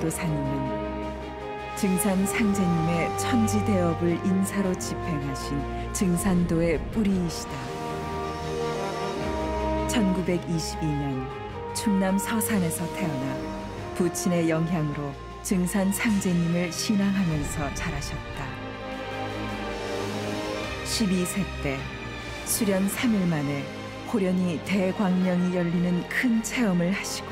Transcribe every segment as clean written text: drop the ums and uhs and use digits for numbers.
전도사님은 증산 상제님의 천지대업을 인사로 집행하신 증산도의 뿌리이시다. 1922년 충남 서산에서 태어나 부친의 영향으로 증산 상제님을 신앙하면서 자라셨다. 12세 때 수련 3일 만에 호련히 대광명이 열리는 큰 체험을 하시고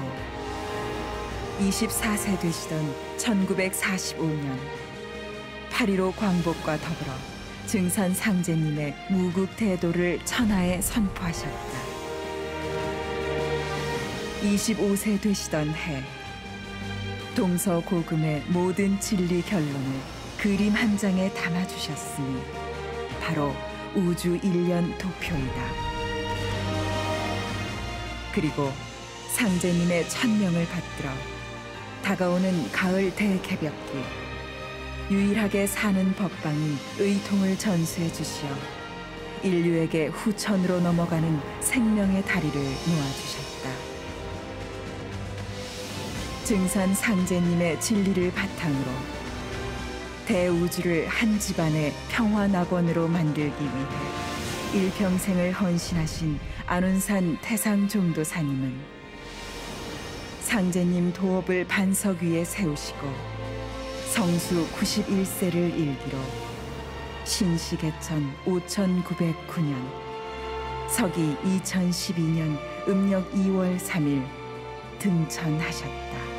24세 되시던 1945년 8.15 광복과 더불어 증산 상제님의 무국대도를 천하에 선포하셨다. 25세 되시던 해 동서고금의 모든 진리 결론을 그림 한 장에 담아주셨으니 바로 우주 1년 도표이다. 그리고 상제님의 천명을 받들어 다가오는 가을 대개벽기 유일하게 사는 법방인 의통을 전수해 주시어 인류에게 후천으로 넘어가는 생명의 다리를 놓아주셨다. 증산 상제님의 진리를 바탕으로 대우주를 한 집안의 평화낙원으로 만들기 위해 일평생을 헌신하신 안운산 태상종도사님은 상제님 도업을 반석 위에 세우시고 성수 91세를 일기로 신시개천 5909년 서기 2012년 음력 2월 3일 등천하셨다.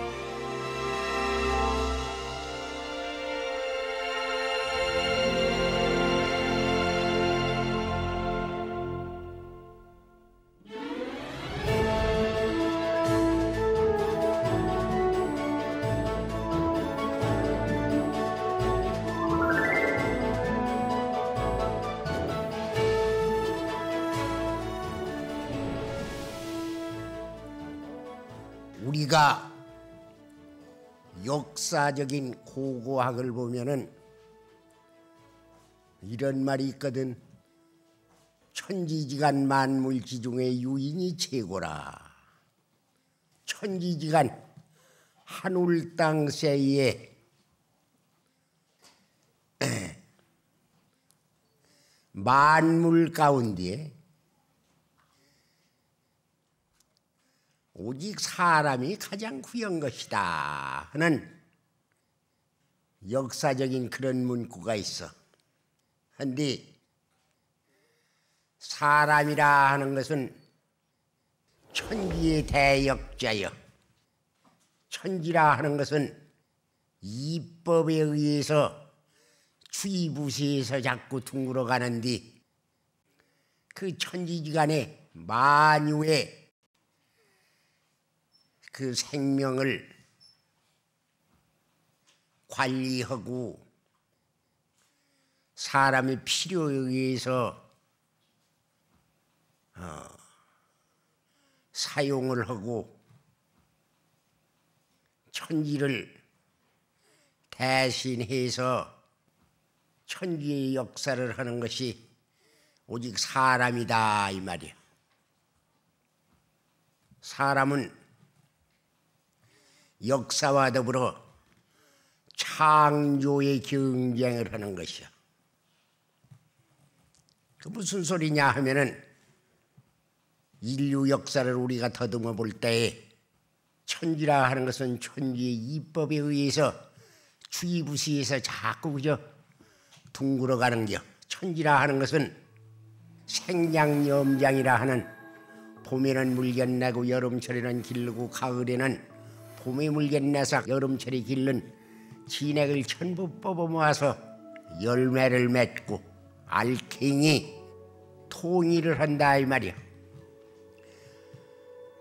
우리가 역사적인 고고학을 보면은 이런 말이 있거든. 천지지간 만물지중의 유인이 최고라. 천지지간 하늘 땅 사이에 만물 가운데 오직 사람이 가장 귀한 것이다 하는 역사적인 그런 문구가 있어. 그런데 사람이라 하는 것은 천지의 대역자여, 천지라 하는 것은 이법에 의해서 추이부시에서 자꾸 둥글어 가는데 그 천지지간의 만유의 그 생명을 관리하고 사람의 필요에 의해서 사용을 하고 천지를 대신해서 천지의 역사를 하는 것이 오직 사람이다 이 말이야. 사람은 역사와 더불어 창조의 경쟁을 하는 것이야. 그 무슨 소리냐 하면은 인류 역사를 우리가 더듬어 볼 때에 천지라 하는 것은 천지의 이법에 의해서 추이부시에서 자꾸 그저 둥글어 가는 겨. 천지라 하는 것은 생장염장이라 하는 봄에는 물견내고 여름철에는 기르고 가을에는 봄에 물견내서 여름철에 기른 진액을 전부 뽑아 모아서 열매를 맺고 알갱이 통일을 한다 이 말이야.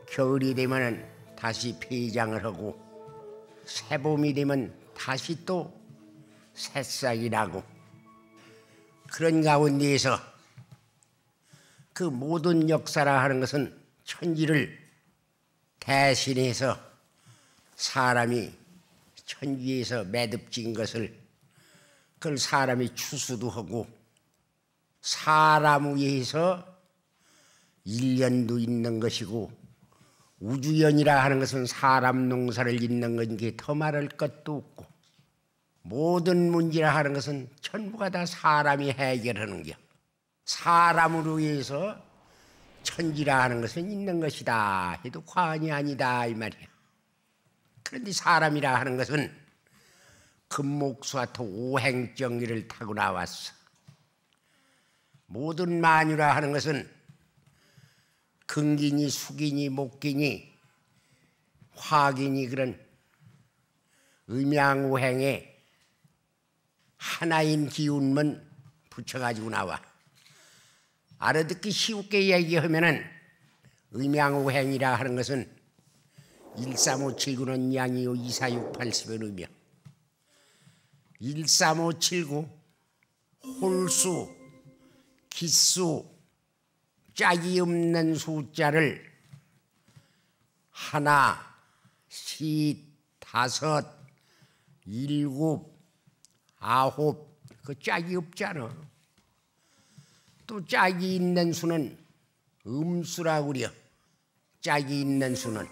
겨울이 되면 다시 폐장을 하고 새봄이 되면 다시 또 새싹이 나고 그런 가운데에서 그 모든 역사라 하는 것은 천지를 대신해서 사람이 천지에서 매듭진 것을 그걸 사람이 추수도 하고 사람 위해서 1년도 있는 것이고 우주연이라 하는 것은 사람 농사를 짓는 것이기에 더 말할 것도 없고, 모든 문제라 하는 것은 전부가 다 사람이 해결하는 겨. 사람으로 해서 천지라 하는 것은 있는 것이다 해도 과언이 아니다 이 말이야. 그런데 사람이라 하는 것은 금목수화토 오행정리를 타고 나왔어. 모든 만유라 하는 것은 금기니 수기니 목기니 화기니 그런 음양오행에 하나인 기운만 붙여가지고 나와. 알아듣기 쉽게 얘기하면은 음양오행이라 하는 것은 13579는 양이요 24680은 음양, 13579 홀수 기수 짝이 없는 숫자를 하나, 셋, 다섯, 일곱, 아홉 그 짝이 없잖아. 또 짝이 있는 수는 음수라고 그려. 짝이 있는 수는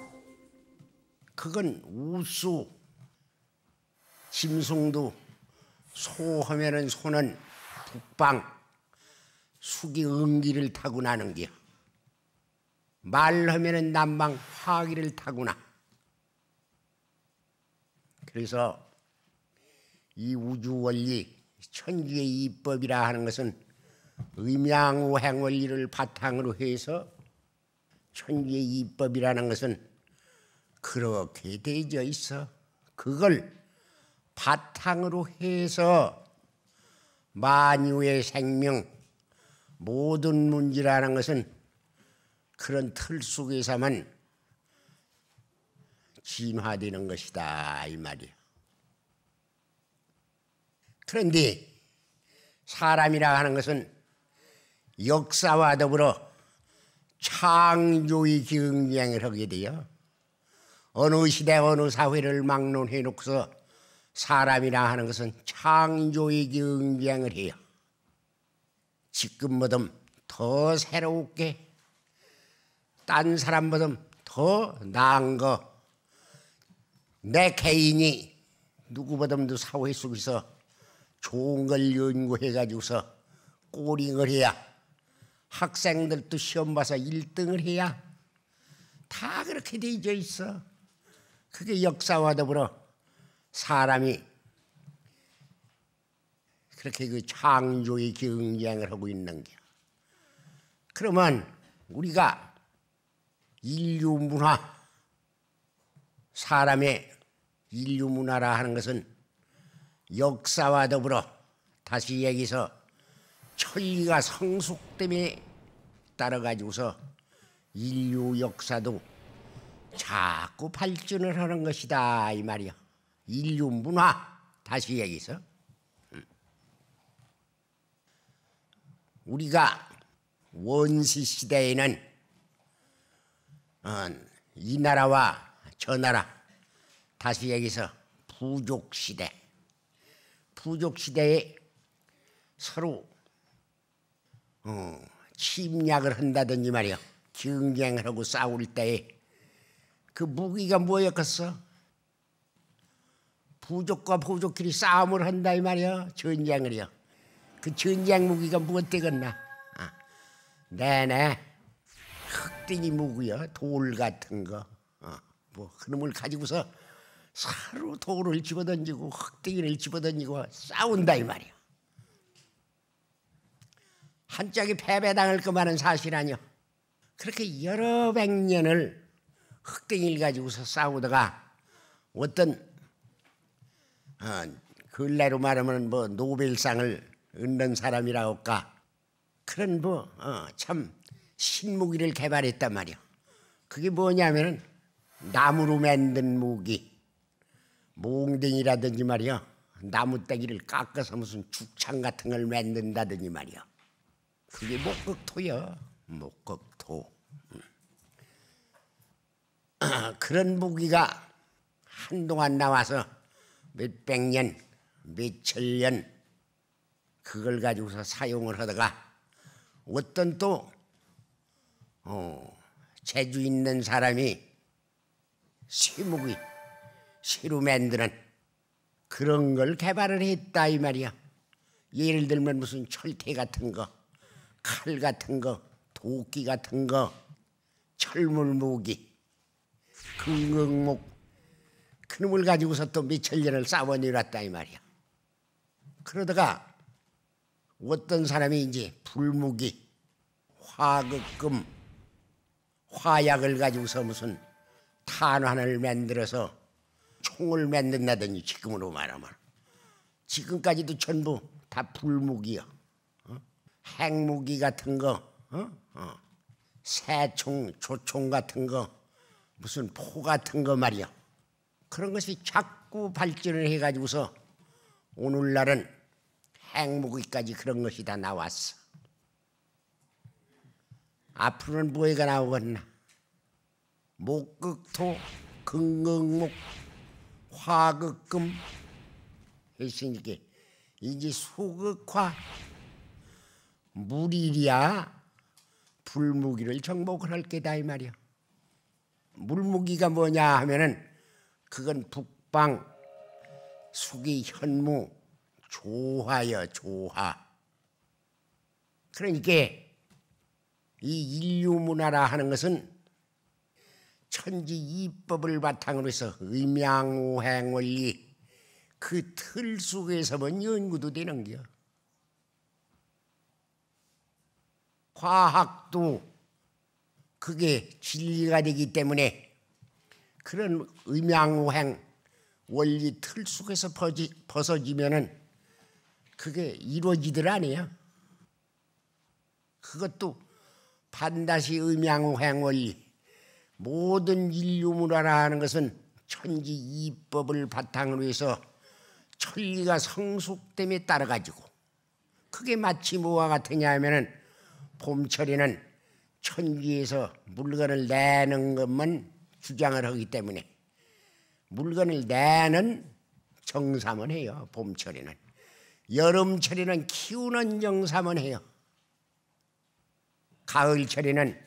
그건 우수. 짐승도 소하면은 소는 북방 수기 음기를 타고 나는 겨. 말하면은 남방 화기를 타고나. 그래서 이 우주 원리 천지의 이법이라 하는 것은 음양오행 원리를 바탕으로 해서 천지의 이법이라는 것은 그렇게 되어 있어. 그걸 바탕으로 해서 만유의 생명 모든 문제라는 것은 그런 틀 속에서만 진화되는 것이다 이 말이야. 그런데 사람이라 하는 것은 역사와 더불어 창조의 경쟁을 하게 돼요. 어느 시대 어느 사회를 막론해 놓고서 사람이라 하는 것은 창조의 경쟁을 해요. 지금보다 더 새롭게 딴 사람보다 더 나은 거, 내 개인이 누구보다도 사회 속에서 좋은 걸 연구해 가지고서 꼬링을 해야, 학생들도 시험 봐서 1등을 해야 다 그렇게 되어 있어. 그게 역사와 더불어 사람이 그렇게 그 창조의 경쟁을 하고 있는 게. 그러면 우리가 인류 문화, 사람의 인류 문화라 하는 것은 역사와 더불어 다시 얘기해서 천리가 성숙 때문에 따라가지고서 인류 역사도 자꾸 발전을 하는 것이다 이 말이야. 인류 문화 다시 얘기해서 우리가 원시 시대에는 이 나라와 저 나라 다시 얘기해서 부족 시대, 부족 시대에 서로 침략을 한다든지 말이야. 경쟁을 하고 싸울 때에 그 무기가 뭐였겠어? 부족과 부족끼리 싸움을 한다 이 말이야. 전쟁을요. 그 전쟁 무기가 무엇 되겠나? 네네 흑등이 무기야. 돌 같은 거. 뭐 그놈을 가지고서 서로 돌을 집어던지고 흑등이를 집어던지고 싸운다 이 말이야. 한짝이 패배당할 것만은 사실 아니요. 그렇게 여러 백 년을 흑등이를 가지고서 싸우다가 어떤 근래로 말하면 뭐 노벨상을 얻는 사람이라고 할까, 그런 뭐 참 신무기를 개발했단 말이야. 그게 뭐냐면은 나무로 만든 무기, 몽댕이라든지 말이야, 나무떼기를 깎아서 무슨 죽창 같은 걸 만든다든지 말이야. 그게 목격토야, 목격토. 그런 무기가 한동안 나와서 몇백 년, 몇천 년 그걸 가지고서 사용을 하다가 어떤 또 재주 있는 사람이 쇠목이 새로 만드는 그런 걸 개발을 했다 이 말이야. 예를 들면 무슨 철퇴 같은 거, 칼 같은 거, 도끼 같은 거, 철물무기, 금강목, 그놈을 가지고서 또 몇천 년을 쌓아내놨다 이 말이야. 그러다가 어떤 사람이 이제 불무기, 화극금, 화약을 가지고서 무슨 탄환을 만들어서 총을 만든다더니 지금으로 말하면 지금까지도 전부 다 불무기야. 핵무기 같은 거, 새총, 조총 같은 거, 무슨 포 같은 거 말이야. 그런 것이 자꾸 발전을 해가지고서 오늘날은 핵무기까지 그런 것이 다 나왔어. 앞으로는 뭐가 나오겠나? 목극토, 금강목, 화극금 했으니까 이제 소극화, 물이랴 불무기를 정복을 할 게다 이 말이야. 물무기가 뭐냐 하면은 그건 북방 수기 현무 조화여 조화. 그러니까 이 인류문화라 하는 것은 천지 이법을 바탕으로 해서 음양오행원리 그 틀 속에서만 연구도 되는 거야. 과학도 그게 진리가 되기 때문에 그런 음양오행 원리 틀 속에서 벗어지면은 그게 이루어지들 아니야. 그것도 반드시 음양오행 원리, 모든 인류문화라 하는 것은 천지 이법을 바탕으로 해서 천리가 성숙됨에 따라 가지고 그게 마치 뭐와 같으냐 하면은 봄철에는 천지에서 물건을 내는 것만 주장을 하기 때문에 물건을 내는 정사만 해요. 봄철에는. 여름철에는 키우는 정사만 해요. 가을철에는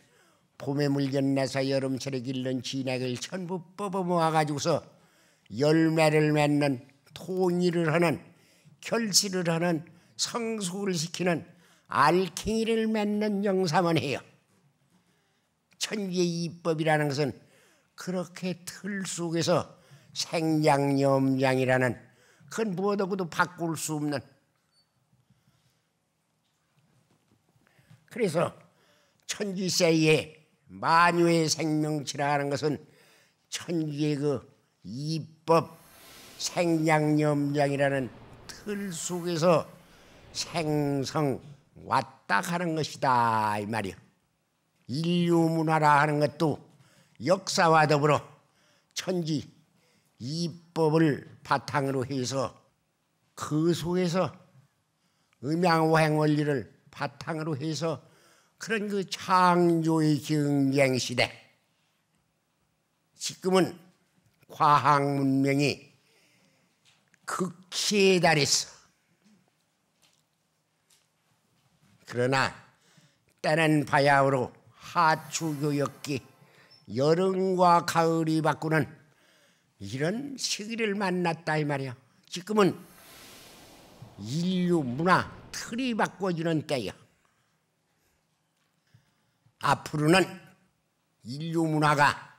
봄에 물건 내서 여름철에 길른 진액을 전부 뽑아 모아가지고서 열매를 맺는 통일을 하는 결실을 하는 성숙을 시키는 알갱이를 맺는 영사만 해요. 천지의 이법이라는 것은 그렇게 틀 속에서 생장염장이라는 그건 무엇하고도 바꿀 수 없는, 그래서 천지세의 만유의 생명치라 하는 것은 천지의 그 이법 생장염장이라는 틀 속에서 생성 왔다 가는 것이다 이 말이야. 인류문화라 하는 것도 역사와 더불어 천지 이법을 바탕으로 해서 그 속에서 음양오행 원리를 바탕으로 해서 그런 그 창조의 경쟁 시대, 지금은 과학 문명이 극치에 달했어. 그러나 때는 바야흐로 하추교역기 여름과 가을이 바꾸는 이런 시기를 만났다 이 말이야. 지금은 인류 문화 틀이 바꿔지는 때야. 앞으로는 인류 문화가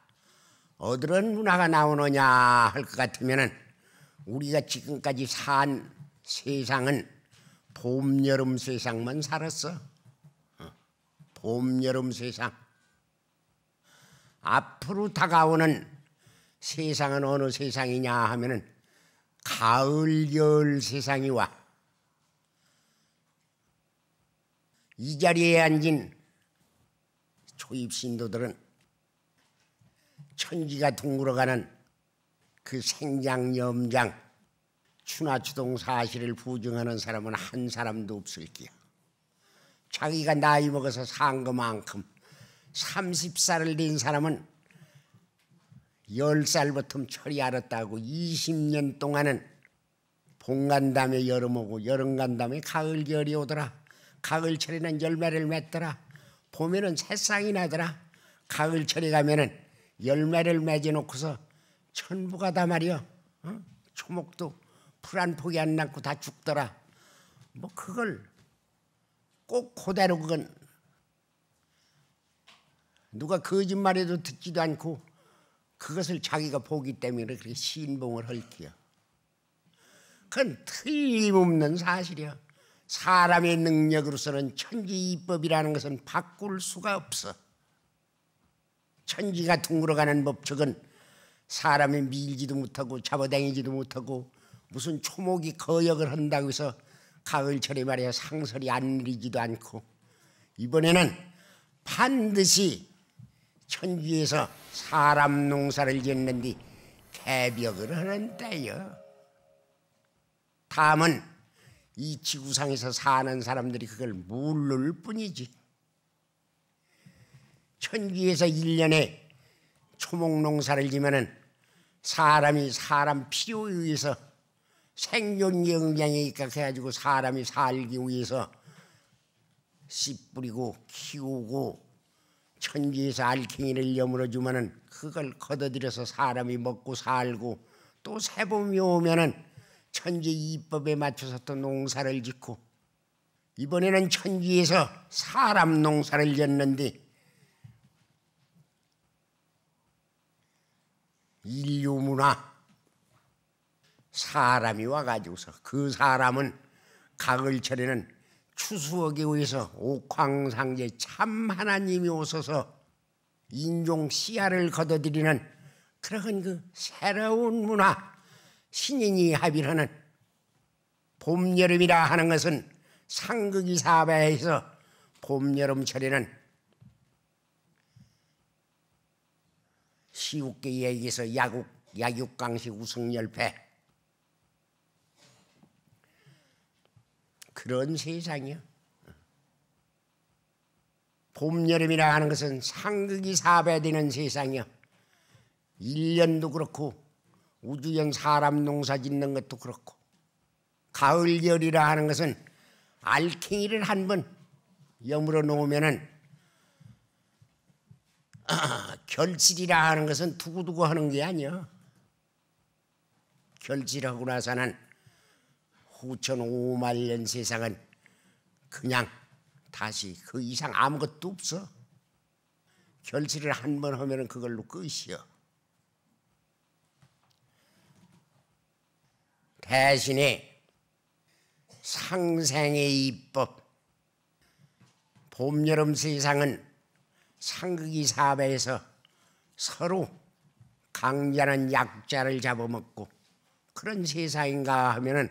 어떤 문화가 나오느냐 할 것 같으면은 우리가 지금까지 산 세상은 봄, 여름 세상만 살았어. 봄, 여름 세상. 앞으로 다가오는 세상은 어느 세상이냐 하면은 가을, 겨울 세상이 와. 이 자리에 앉은 초입 신도들은 천지가 둥글어가는 그 생장염장 추나추동 사실을 부정하는 사람은 한 사람도 없을 거야. 자기가 나이 먹어서 산 것만큼 30살을 된 사람은 10살부터 철이 알았다고 20년 동안은 봄 간 다음에 여름 오고 여름 간 다음에 가을, 겨울이 오더라. 가을철에는 열매를 맺더라. 봄에는 새싹이 나더라. 가을철에 가면은 열매를 맺어놓고서 전부가 다 말이야. 어? 초목도 풀 한 폭이 안 남고 다 죽더라. 뭐 그걸 꼭 그대로 그건 누가 거짓말해도 듣지도 않고 그것을 자기가 보기 때문에 그렇게 신봉을 헐기야. 그건 틀림없는 사실이야. 사람의 능력으로서는 천지이법이라는 것은 바꿀 수가 없어. 천지가 둥그러가는 법칙은 사람이 밀지도 못하고 잡아당기지도 못하고 무슨 초목이 거역을 한다고 해서 가을철에 말이야 상설이 안 내리지도 않고 이번에는 반드시 천지에서 사람 농사를 짓는 데 개벽을 하는 때요. 다음은 이 지구상에서 사는 사람들이 그걸 모를 뿐이지. 천지에서 1년에 초목 농사를 지면은 사람이 사람 필요에 의해서 생존 영장에 입각해가지고 사람이 살기 위해서 씨 뿌리고 키우고 천지에서 알갱이를 여물어 주면은 그걸 걷어들여서 사람이 먹고 살고 또 새봄이 오면은 천지 이법에 맞춰서 또 농사를 짓고 이번에는 천지에서 사람 농사를 짓는데 인류 문화 사람이 와가지고서 그 사람은 가을철에는 추수하기 위해서 옥황상제 참 하나님이 오셔서 인종 씨앗을 걷어들이는 그런 그 새로운 문화 신인이 합의하는 봄, 여름이라 하는 것은 상극이 사바에서 봄, 여름철에는 시국계에 의해서 약육강식 우승열패 그런 세상이요. 봄, 여름이라 하는 것은 상극이 사배되는 세상이요. 1년도 그렇고 우주연 사람 농사 짓는 것도 그렇고 가을, 열이라 하는 것은 알갱이를 한 번 여물어 놓으면은 결실이라 하는 것은 두고두고 하는 게 아니야. 결실하고 나서는 후천 5만 년 세상은 그냥 다시 그 이상 아무것도 없어. 결실을 한 번 하면 그걸로 끝이야. 대신에 상생의 이법 봄, 여름 세상은 상극이 사배에서 서로 강자는 약자를 잡아먹고 그런 세상인가 하면은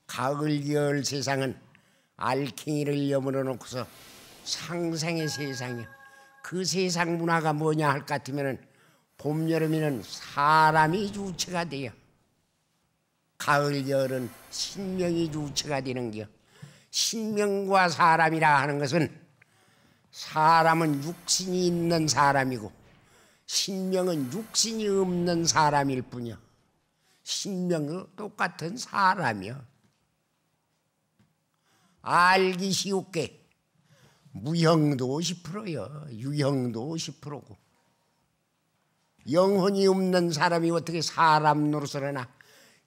가을, 겨울 세상은 알갱이를 여물어 놓고서 상생의 세상이야. 그 세상 문화가 뭐냐 할 것 같으면은 봄, 여름에는 사람이 주체가 돼요. 가을, 겨울은 신명이 주체가 되는 겨. 신명과 사람이라 하는 것은 사람은 육신이 있는 사람이고 신명은 육신이 없는 사람일 뿐이야. 신명은 똑같은 사람이야. 알기 쉬울게 무형도 50%요. 유형도 50%고 영혼이 없는 사람이 어떻게 사람 노릇을 하나.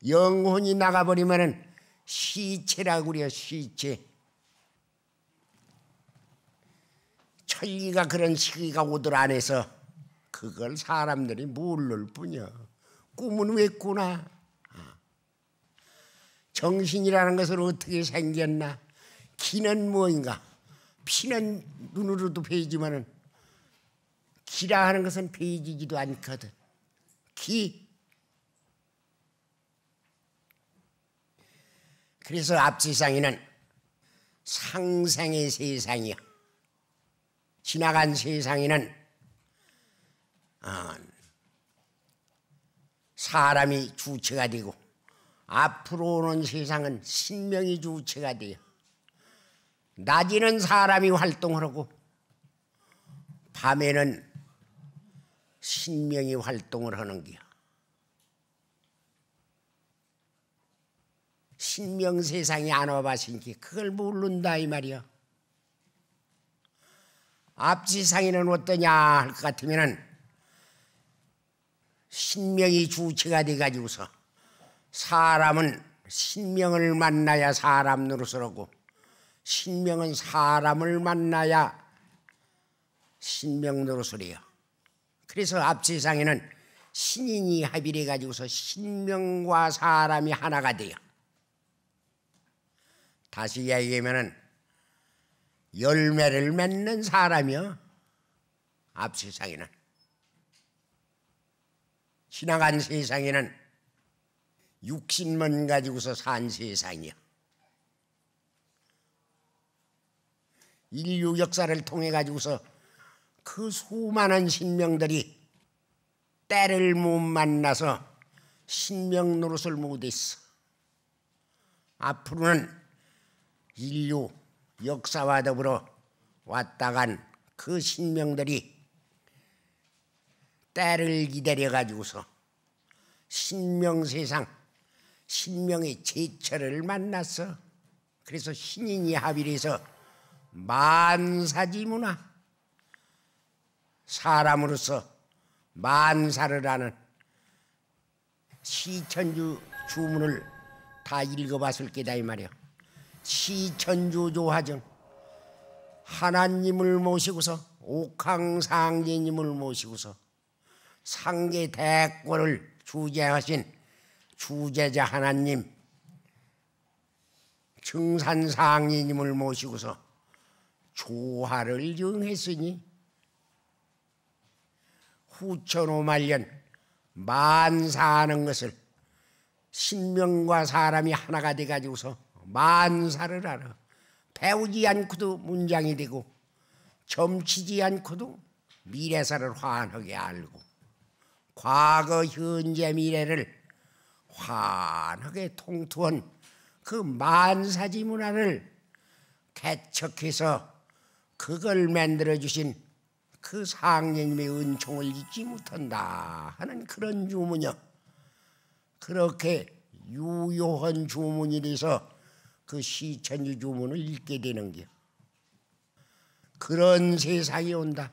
영혼이 나가버리면은 시체라고 그래요. 시체. 천리가 그런 시기가 오들 안에서 그걸 사람들이 모를 뿐이야. 꿈은 왜 꾸나? 정신이라는 것은 어떻게 생겼나? 기는 뭐인가? 피는 눈으로도 베이지만은 기라 하는 것은 베이지지도 않거든. 기. 그래서 앞 세상에는 상생의 세상이야. 지나간 세상에는 사람이 주체가 되고 앞으로 오는 세상은 신명이 주체가 돼요. 낮에는 사람이 활동을 하고 밤에는 신명이 활동을 하는 거야. 신명 세상이 안 와봤으니까 그걸 모른다 이 말이야. 앞 세상에는 어떠냐 할 것 같으면은 신명이 주체가 돼가지고서 사람은 신명을 만나야 사람 노릇을, 신명은 사람을 만나야 신명 노릇을 해요. 그래서 앞 세상에는 신인이 합의해 가지고서 신명과 사람이 하나가 돼요. 다시 이야기하면은 열매를 맺는 사람이요. 앞 세상에는. 지나간 세상에는 육신만 가지고서 산 세상이요. 인류 역사를 통해 가지고서 그 수많은 신명들이 때를 못 만나서 신명 노릇을 못했어. 앞으로는 인류 역사와 더불어 왔다 간 그 신명들이 때를 기다려 가지고서 신명 세상, 신명의 제철을 만났어. 그래서 신인이 합의를 해서 만사지문화, 사람으로서 만사를 하는 시천주 주문을 다 읽어봤을 게다 이 말이야. 시천주 조화정, 하나님을 모시고서 옥황상제님을 모시고서 상계 대권을 주재하신 주재자 하나님 증산상제님을 모시고서 조화를 정했으니 후천 5만년 만사하는 것을 신명과 사람이 하나가 돼가지고서 만사를 알아. 배우지 않고도 문장이 되고 점치지 않고도 미래사를 환하게 알고 과거 현재 미래를 환하게 통투한 그 만사지 문화를 개척해서 그걸 만들어주신 그 상제님의 은총을 잊지 못한다 하는 그런 주문이요. 그렇게 유효한 주문이 돼서 그 시천주 주문을 읽게 되는 게 그런 세상이 온다.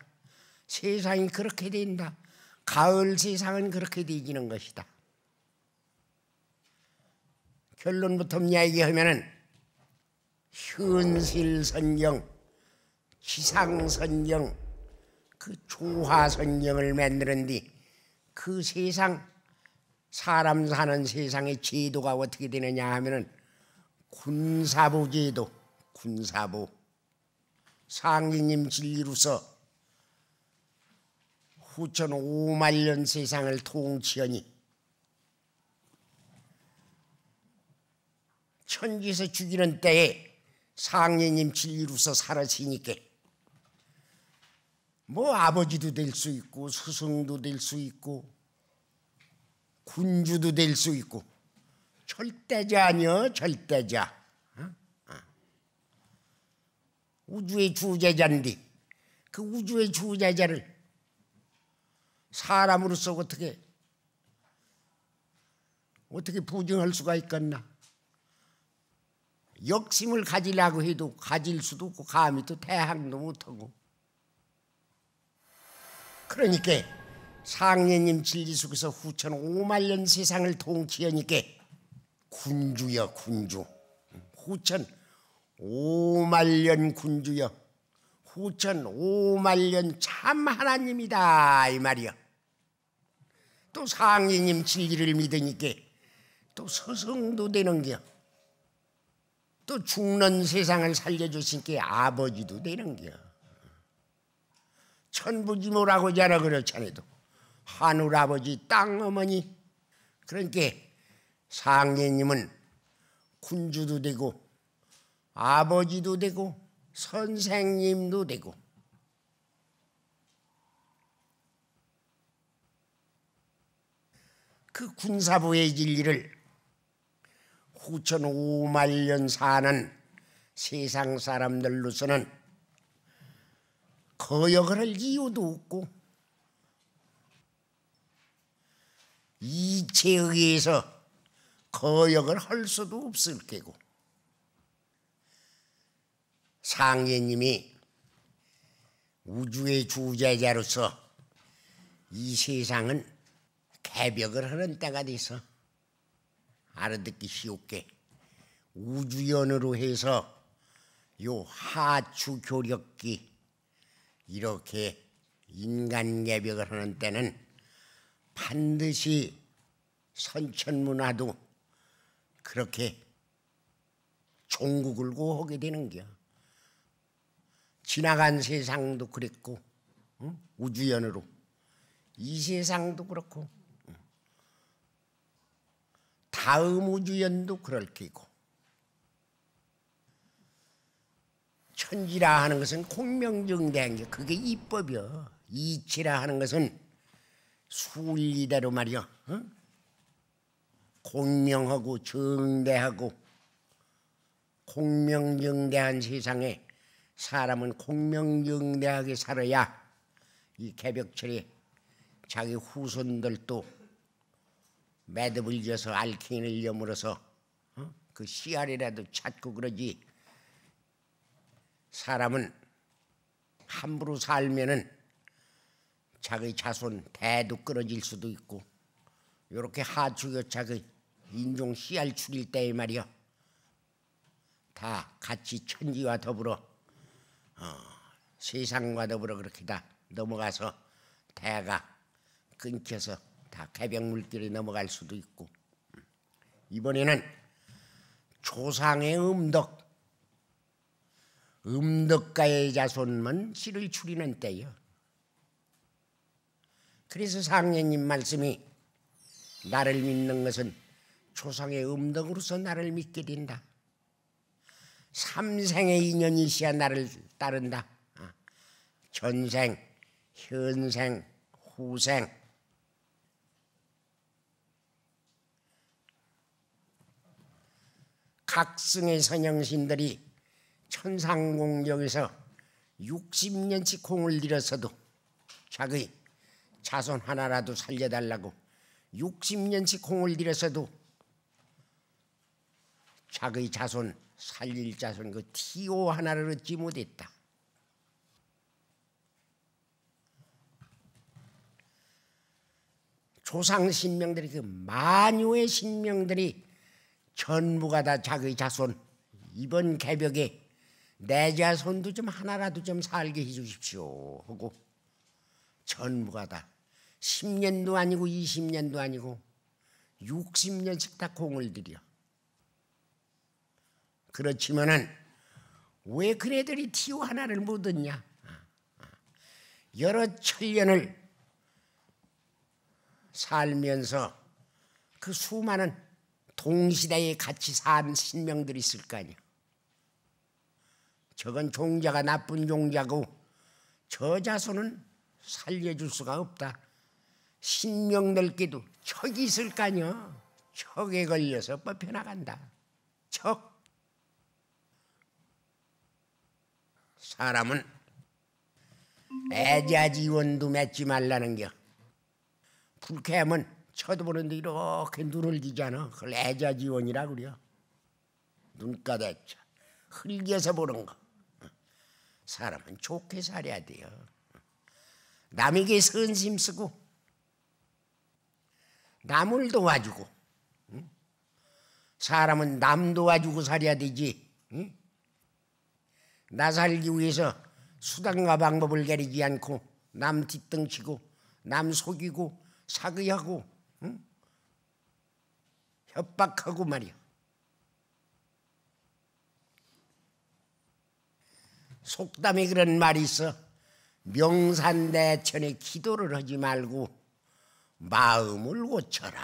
세상이 그렇게 된다. 가을 세상은 그렇게 되지는 것이다. 결론부터 이야기하면은 현실선경, 지상선경, 그 조화선경을 만드는 뒤 그 세상, 사람 사는 세상의 제도가 어떻게 되느냐 하면은 군사부 제도, 군사부. 상제님 진리로서 후천 5만년 세상을 통치하니 천지에서 죽이는 때에 상제님 진리로서 살아시니까 뭐 아버지도 될 수 있고 스승도 될 수 있고 군주도 될 수 있고 절대자 아니여, 절대자. 우주의 주제자인데 그 우주의 주제자를 사람으로서 어떻게 부정할 수가 있겠나? 욕심을 가지려고 해도 가질 수도 없고 감히 또 대항도 못하고. 그러니까 상제님 진리 속에서 후천 5만년 세상을 통치하니까 군주여, 군주. 후천 5만년 군주여, 후천 5만년 참 하나님이다 이 말이야. 또 상제님 진리를 믿으니까 또 스승도 되는겨. 또 죽는 세상을 살려주시니까 아버지도 되는겨. 천부지모라고 자라 그렇잖아도 하늘 아버지, 땅 어머니. 그러니까 상제님은 군주도 되고 아버지도 되고 선생님도 되고 그 군사부의 진리를 후천 5만년 사는 세상 사람들로서는 거역을 할 이유도 없고 이체에 의해서 거역을 할 수도 없을 게고 상제님이 우주의 주제자로서 이 세상은 개벽을 하는 때가 돼서 알아듣기 쉬울게 우주연으로 해서 요 하추 교력기 이렇게 인간 개벽을 하는 때는 반드시 선천문화도 그렇게 종국을 고하게 되는겨. 지나간 세상도 그랬고 우주연으로 이 세상도 그렇고 다음 우주연도 그럴 게고 천지라 하는 것은 공명정대한 게 그게 이법이여. 이치라 하는 것은 순리대로 말이여. 공명하고 정대하고 공명정대한 세상에 사람은 공명정대하게 살아야 이 개벽철에 자기 후손들도 매듭을 져서 알갱이를 여물어서 그 씨알이라도 찾고 그러지. 사람은 함부로 살면은 자기 자손 대도 끊어질 수도 있고 요렇게 하추교차 그 인종 씨알 죽일 때에 말이야 다 같이 천지와 더불어 세상과 더불어 그렇게 다 넘어가서 대가 끊겨서 다 개벽물길에 넘어갈 수도 있고 이번에는 조상의 음덕가의 자손만 씨를 추리는 때요. 그래서 상례님 말씀이 나를 믿는 것은 조상의 음덕으로서 나를 믿게 된다. 삼생의 인연이 있어야 나를 따른다. 전생, 현생, 후생 각승의 선영신들이 천상공적에서 60년씩 공을 들여서도 자기 자손 하나라도 살려달라고 60년씩 공을 들여서도 자기 자손 살릴 자손 그 티오 하나를 얻지 못했다. 조상 신명들이 그 만유의 신명들이 전부가 다 자기 자손 이번 개벽에 내 자손도 좀 하나라도 좀 살게 해 주십시오 하고 전부가 다 10년도 아니고 20년도 아니고 60년씩 다 공을 들여. 그렇지만은 왜 그네들이 티오 하나를 못 얻냐. 여러 천년을 살면서 그 수많은 동시대에 같이 산 신명들이 있을 거 아니야. 저건 종자가 나쁜 종자고 저 자손은 살려줄 수가 없다. 신명들께도 척이 있을 거 아니야. 척에 걸려서 뽑혀나간다. 척. 사람은 애자지원도 맺지 말라는 겨. 불쾌하면 쳐다보는데 이렇게 눈을 지잖아. 그걸 애자지원이라고 그래요. 눈가대쳐 흘겨서 보는 거. 사람은 좋게 살아야 돼요. 남에게 선심 쓰고 남을 도와주고 사람은 남 도와주고 살아야 되지. 나 살기 위해서 수단과 방법을 가리지 않고 남 뒷등치고 남 속이고 사기하고 협박하고 말이야. 속담에 그런 말이 있어. 명산대천에 기도를 하지 말고 마음을 고쳐라.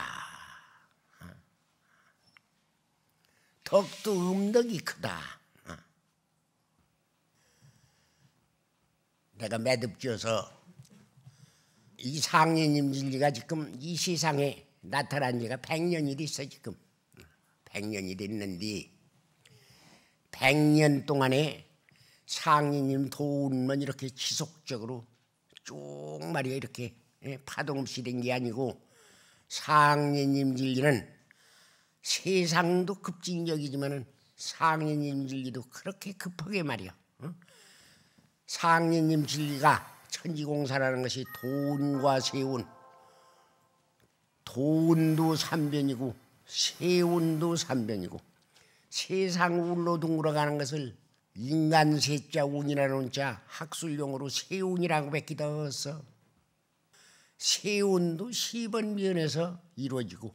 덕도 음덕이 크다. 내가 매듭져서 이 상례님 진리가 지금 이 세상에 나타난 지가 100년이 됐어. 지금 100년이 됐는데 100년 동안에 상례님 도움만 이렇게 지속적으로 쭉 말이야 이렇게 파동 없이 된 게 아니고 상례님 진리는 세상도 급진적이지만은 상례님 진리도 그렇게 급하게 말이야. 상례님 진리가 천지공사라는 것이 돈과 세운 도운도 삼변이고 세운도 삼변이고 세상 울로 둥글어가는 것을 인간 세자 운이라는 운자 학술용어로 세운이라고 뱉기도 했어. 세운도 10번 미연에서 이루어지고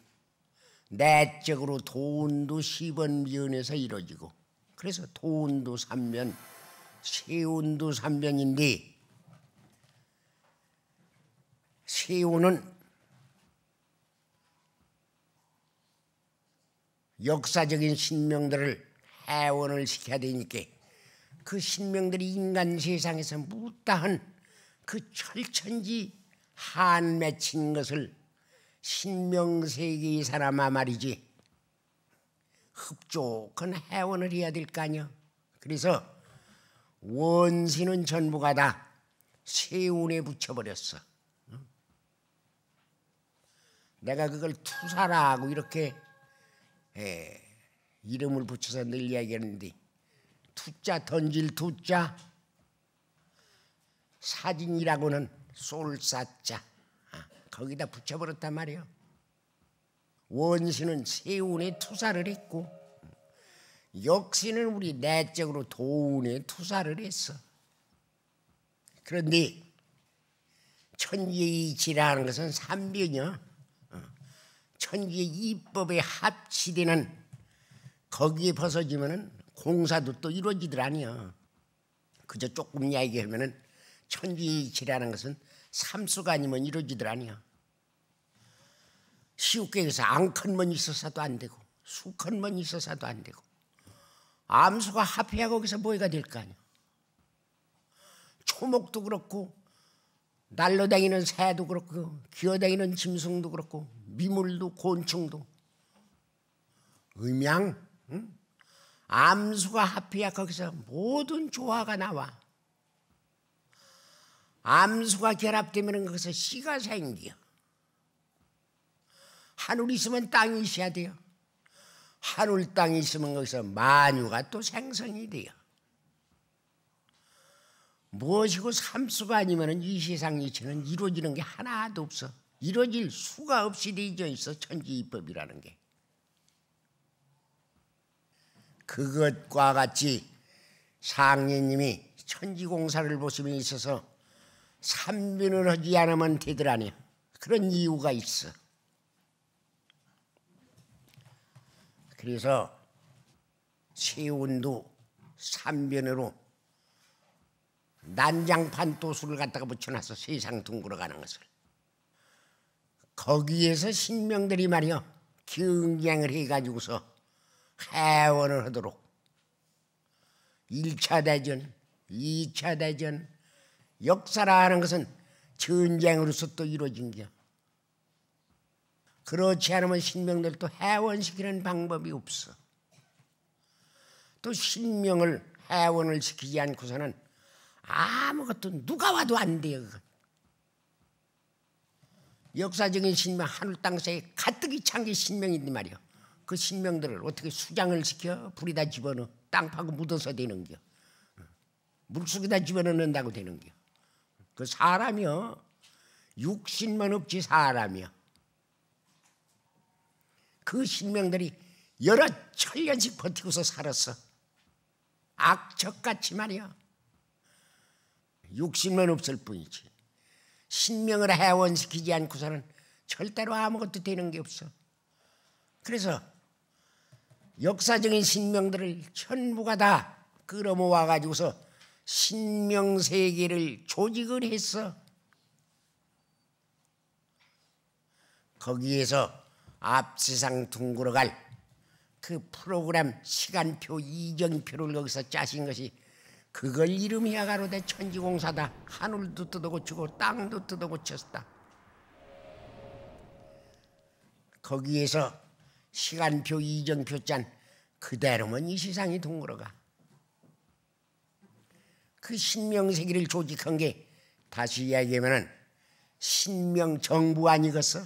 내적으로 도운도 10번 미연에서 이루어지고 그래서 도운도 삼변 세운도 삼변인데 세운은 역사적인 신명들을 해원을 시켜야 되니까 그 신명들이 인간 세상에서 무다한 그 철천지 한 맺힌 것을 신명세계에 살아마 말이지 흡족한 해원을 해야 될 거 아니야. 그래서 원신은 전부가 다 세운에 붙여버렸어. 내가 그걸 투사라고 이렇게 이름을 붙여서 늘 이야기하는데 투자 던질 투자 사진이라고는 쏠사자 거기다 붙여버렸단 말이에요. 원신은 세운에 투사를 했고 역시는 우리 내적으로 도운에 투사를 했어. 그런데 천지의 이치라는 것은 삼변이야. 천지의 이법에 합치되는 거기에 벗어지면은 공사도 또 이루어지들 아니야. 그저 조금 이야기하면은 천지의 이치라는 것은 삼수가 아니면 이루어지들 아니야. 쉽게 해서 앙컨만 있어서도 안 되고 수컨만 있어서도 안 되고 암수가 합해야 거기서 뭐가 될 거 아니야. 초목도 그렇고 날로다니는 새도 그렇고 기어다니는 짐승도 그렇고 미물도 곤충도 음양 암수가 합해야 거기서 모든 조화가 나와. 암수가 결합되면 거기서 씨가 생겨. 하늘이 있으면 땅이 있어야 돼요. 하늘 땅이 있으면 거기서 만유가 또 생성이 돼요. 무엇이고 삼수가 아니면 이 세상 이치는 이루어지는 게 하나도 없어. 이루어질 수가 없이 되어 있어. 천지이법이라는 게. 그것과 같이 상례님이 천지공사를 보시면 있어서 삼변을 하지 않으면 되더라니. 그런 이유가 있어. 그래서 세운도 삼변으로 난장판 도수를 갖다가 붙여놨어. 세상 둥글어가는 것을. 거기에서 신명들이 말이요 경쟁을 해가지고서 해원을 하도록 1차 대전, 2차 대전 역사라는 것은 전쟁으로서 또 이루어진 게 그렇지 않으면 신명들도 해원시키는 방법이 없어. 또 신명을 해원을 시키지 않고서는 아무것도 누가 와도 안 돼요. 역사적인 신명 하늘 땅사이에 가뜩이 찬 게 신명인데 말이요. 그 신명들을 어떻게 수장을 시켜 불에다 집어넣어 땅 파고 묻어서 되는겨. 물속에다 집어넣는다고 되는겨. 그 사람이요 육신만 없지 사람이요. 그 신명들이 여러 천년씩 버티고서 살았어. 악척같이 말이야. 육신만 없을 뿐이지. 신명을 해원시키지 않고서는 절대로 아무것도 되는 게 없어. 그래서 역사적인 신명들을 전부가 다 끌어모아 가지고서 신명세계를 조직을 했어. 거기에서 앞세상 둥글어갈 그 프로그램 시간표 이정표를 거기서 짜신 것이 그걸 이름이야 가로되 천지공사다. 하늘도 뜯어고치고 땅도 뜯어고쳤다. 거기에서 시간표 이정표 짠 그대로면 이 세상이 둥글어가. 그 신명세계를 조직한 게 다시 이야기하면 신명정부 아니겠어?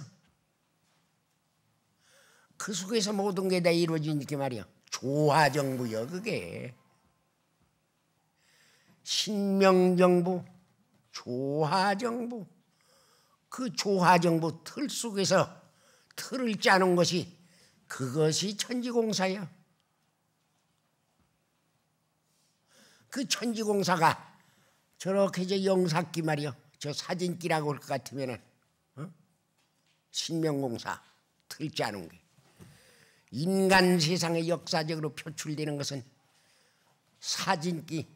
그 속에서 모든 게 다 이루어지니까 말이야. 조화정부여 그게. 신명정부, 조화정부. 그 조화정부 틀 속에서 틀을 짜는 것이 그것이 천지공사예요. 그 천지공사가 저렇게 이제 영사기 말이요. 저 사진기라고 할 것 같으면은 신명공사 틀 짜는 게 인간 세상에 역사적으로 표출되는 것은 사진기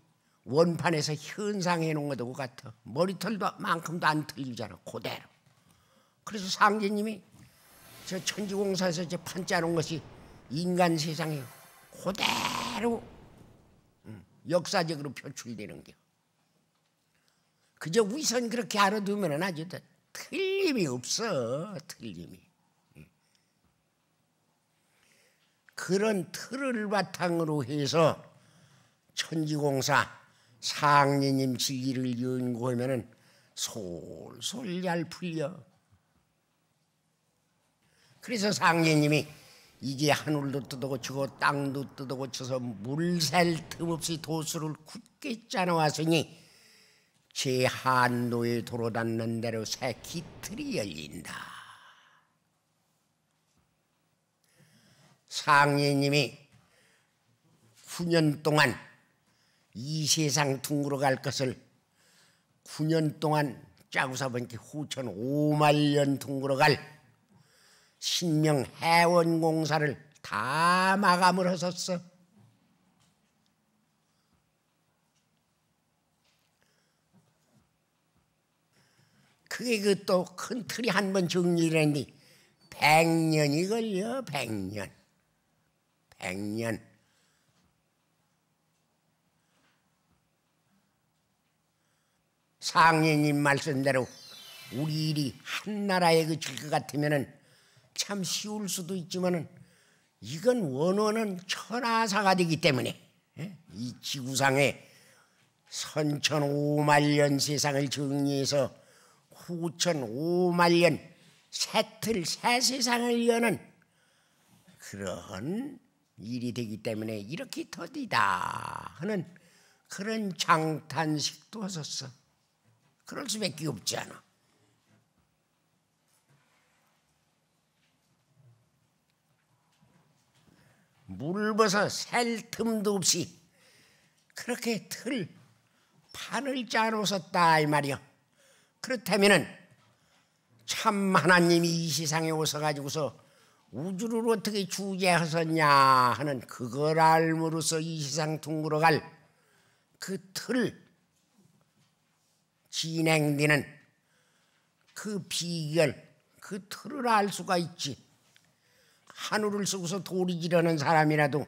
원판에서 현상해 놓은 것하고 같아. 머리털도 만큼도 안 틀리잖아. 그대로. 그래서 상제님이 저 천지공사에서 저 판 짜놓은 것이 인간 세상에 그대로 역사적으로 표출되는 게. 그저 위선 그렇게 알아두면 아주 틀림이 없어. 틀림이. 그런 틀을 바탕으로 해서 천지공사 상례님 진리를 연구하면은 솔솔 잘 풀려. 그래서 상례님이 이제 하늘도 뜯어고치고 땅도 뜯어고쳐서 물샐 틈 없이 도수를 굳게 짜놓았으니 제 한도에 도로 닿는 대로 새 기틀이 열린다. 상례님이 9년 동안 이 세상 둥그러 갈 것을 9년 동안 짜고서 보니까 후천 5만 년 둥그러 갈 신명 해원공사를 다 마감을 하셨어. 그게 그 또 큰 틀이 한 번 정리를 했는데 100년이 걸려. 100년. 100년. 상례님 말씀대로 우리 일이 한 나라에 그칠 것 같으면은 참 쉬울 수도 있지만은 이건 원원은 천하사가 되기 때문에 이 지구상에 선천 5만 년 세상을 정리해서 후천 5만 년 새틀 새 세상을 여는 그런 일이 되기 때문에 이렇게 더디다 하는 그런 장탄식도 하셨어. 그럴 수밖에 없지 않아. 물 벗어 셀 틈도 없이 그렇게 판을 짜놓으셨다 이 말이요. 그렇다면은 참 하나님이 이 세상에 오셔가지고서 우주를 어떻게 주재하셨냐 하는 그걸 알므로써 이 세상 둥그러 갈 그 틀 진행되는 그 비결 그 틀을 알 수가 있지. 하늘을 쓰고서 돌이 지르는 사람이라도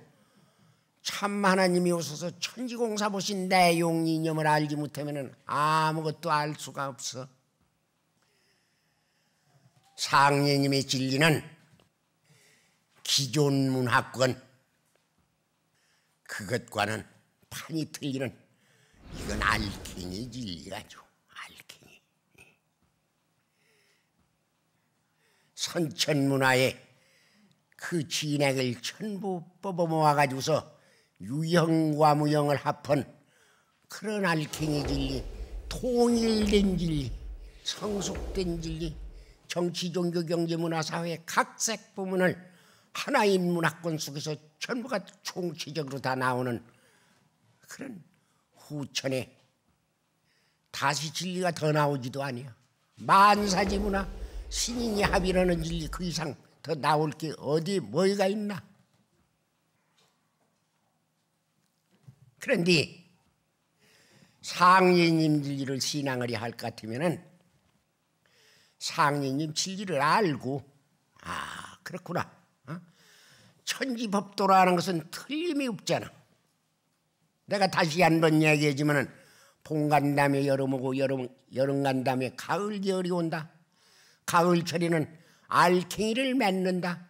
참 하나님이 오셔서 천지공사 보신 내용 이념을 알지 못하면 아무것도 알 수가 없어. 상례님의 진리는 기존 문화권 그것과는 판이 틀리는 이건 알갱이 진리가죠. 알갱이. 선천문화에 그 진액을 전부 뽑아 모아가지고서 유형과 무형을 합한 그런 알갱이 진리, 통일된 진리, 성숙된 진리, 정치, 종교, 경제, 문화, 사회 각색 부문을 하나인 문화권 속에서 전부가 총체적으로 다 나오는 그런 후천에 다시 진리가 더 나오지도 아니야. 만사지 문화, 신인이 합의라는 진리 그 이상 더 나올 게 어디 뭐가 있나? 그런데 상례님 진리를 신앙하려 할 것 같으면은 상례님 진리를 알고 그렇구나. 천지법도라는 것은 틀림이 없잖아. 내가 다시 한번 얘기하지만은 봄 간 다음에 여름 오고 여름 간 다음에 가을 겨울이 온다. 가을철에는 알갱이를 맺는다.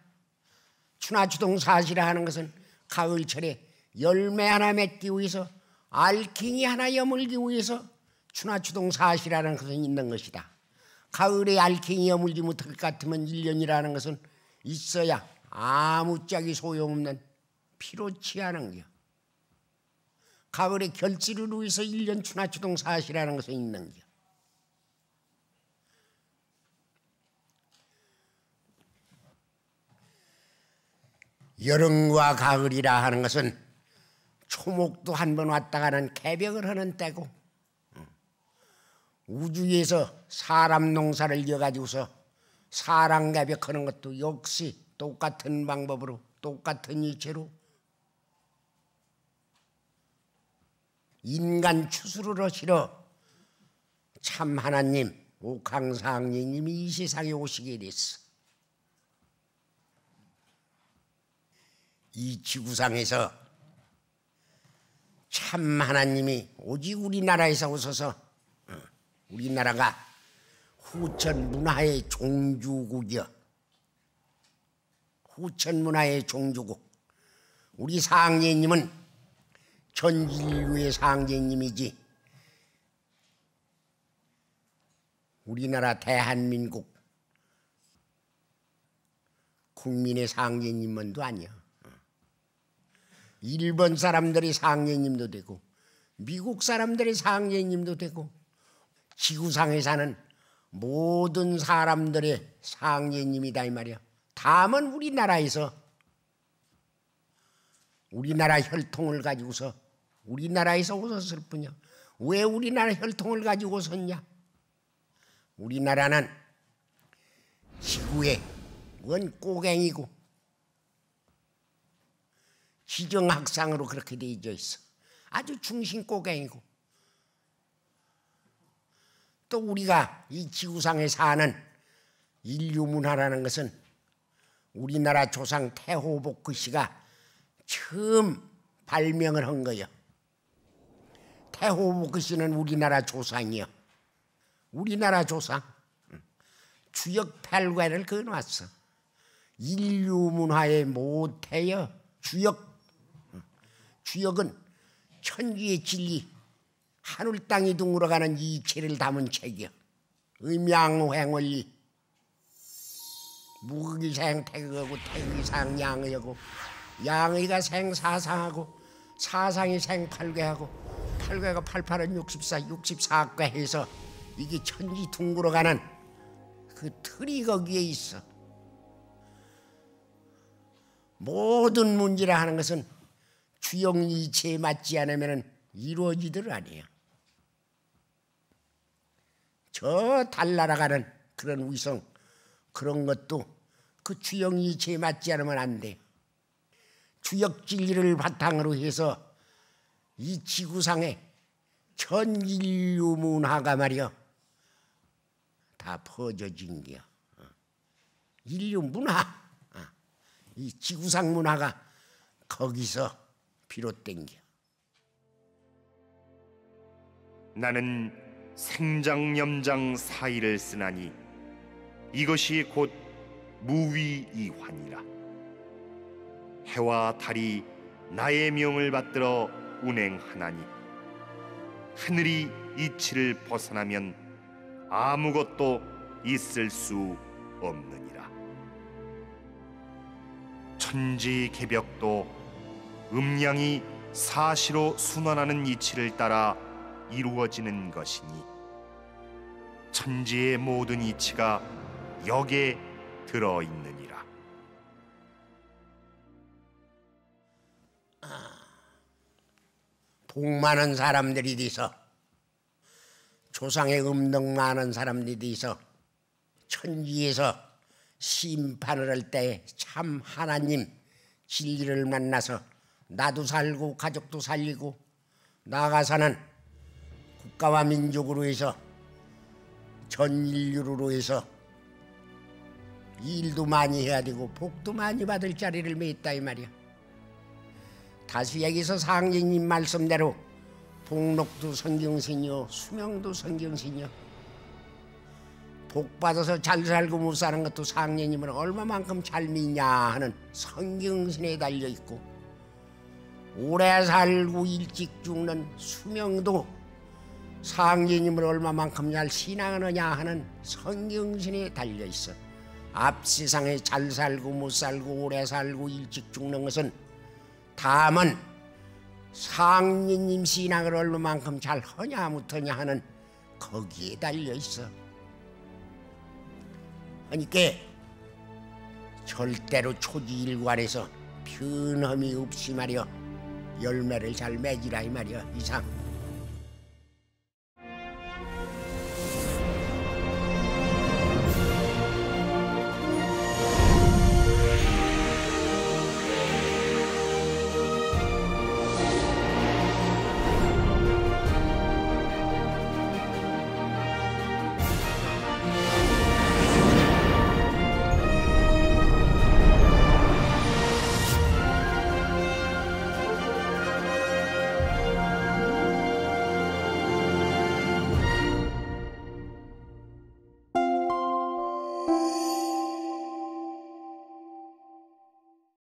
추나추동 사시라 하는 것은 가을철에 열매 하나 맺기 위해서 알갱이 하나 여물기 위해서 추나추동 사시라는 것은 있는 것이다. 가을에 알갱이 여물지 못할 것 같으면 1년이라는 것은 있어야 아무짝이 소용없는 피로치 않은 겨. 가을에 결실을 위해서 1년 추나추동 사시라는 것은 있는 겨. 여름과 가을이라 하는 것은 초목도 한 번 왔다 가는 개벽을 하는 때고, 우주에서 사람 농사를 지어가지고서 사람 개벽하는 것도 역시 똑같은 방법으로 똑같은 이치로 인간 추수를 하시러 참 하나님 옥황상제님이 이 세상에 오시게 됐어. 이 지구상에서 참 하나님이 오직 우리나라에서 오셔서 우리나라가 후천 문화의 종주국이여, 후천 문화의 종주국. 우리 상제님은 전 인류의 상제님이지 우리나라 대한민국 국민의 상제님만도 아니야. 일본 사람들의 상제님도 되고 미국 사람들의 상제님도 되고 지구상에 사는 모든 사람들의 상제님이다 이 말이야. 다만 우리나라에서 우리나라 혈통을 가지고서 우리나라에서 오셨을 뿐이야. 왜 우리나라 혈통을 가지고 오셨냐? 우리나라는 지구의 원 꼬갱이고 지정학상으로 그렇게 되어 있어. 아주 중심 꼬갱이고, 또 우리가 이 지구상에 사는 인류 문화라는 것은 우리나라 조상 태호복그 씨가 처음 발명을 한 거예요. 태호복그 씨는 우리나라 조상이요. 우리나라 조상. 주역 8궤를 그어놨어. 인류 문화의 모태여 주역. 주역은 천지의 진리, 하늘 땅이 둥글어가는 이치를 담은 책이요. 음양행원리, 무극이생 태극하고 태극이상 양의하고 양의가 생 사상하고 사상이 생 팔괴하고 팔괴가 88은 64, 64괴 해서 이게 천지 둥글어가는 그 틀이 거기에 있어. 모든 문제라 하는 것은 주역이치에 맞지 않으면 이루어지들 아니에요. 저 달 날아가는 그런 위성, 그런 것도 그 주역이치에 맞지 않으면 안 돼. 주역 진리를 바탕으로 해서 이 지구상에 전 인류 문화가 말이야 다 퍼져진 게야. 인류 문화, 이 지구상 문화가 거기서 비롯된 게. 나는 생장염장 사이를 쓰나니 이것이 곧 무위이환이라. 해와 달이 나의 명을 받들어 운행하나니 하늘이 이치를 벗어나면 아무것도 있을 수 없느니라. 천지 개벽도 음양이 사시로 순환하는 이치를 따라 이루어지는 것이니 천지의 모든 이치가 역에 들어있느니라. 복 많은 사람들이 돼서 조상의 음덕 많은 사람들이 돼서 천지에서 심판을 할 때 참 하나님 진리를 만나서 나도 살고 가족도 살리고 나아가서는 국가와 민족으로 해서 전 인류로 해서 일도 많이 해야 되고 복도 많이 받을 자리를 맺었다 이 말이야. 다시 여기서 상제님 말씀대로 복록도 성경신이요 수명도 성경신이요. 복 받아서 잘 살고 못 사는 것도 상제님은 얼마만큼 잘 믿냐 하는 성경신에 달려 있고, 오래 살고 일찍 죽는 수명도 상제님을 얼마만큼 잘 신앙하느냐 하는 성경신에 달려 있어. 앞 세상에 잘 살고 못 살고 오래 살고 일찍 죽는 것은 다만 상제님 신앙을 얼마만큼 잘 하냐 못하냐 하는 거기에 달려 있어. 그러니까 절대로 초지일관에서 변함이 없이 말이여 열매를 잘 맺으라 이 말이여 이상.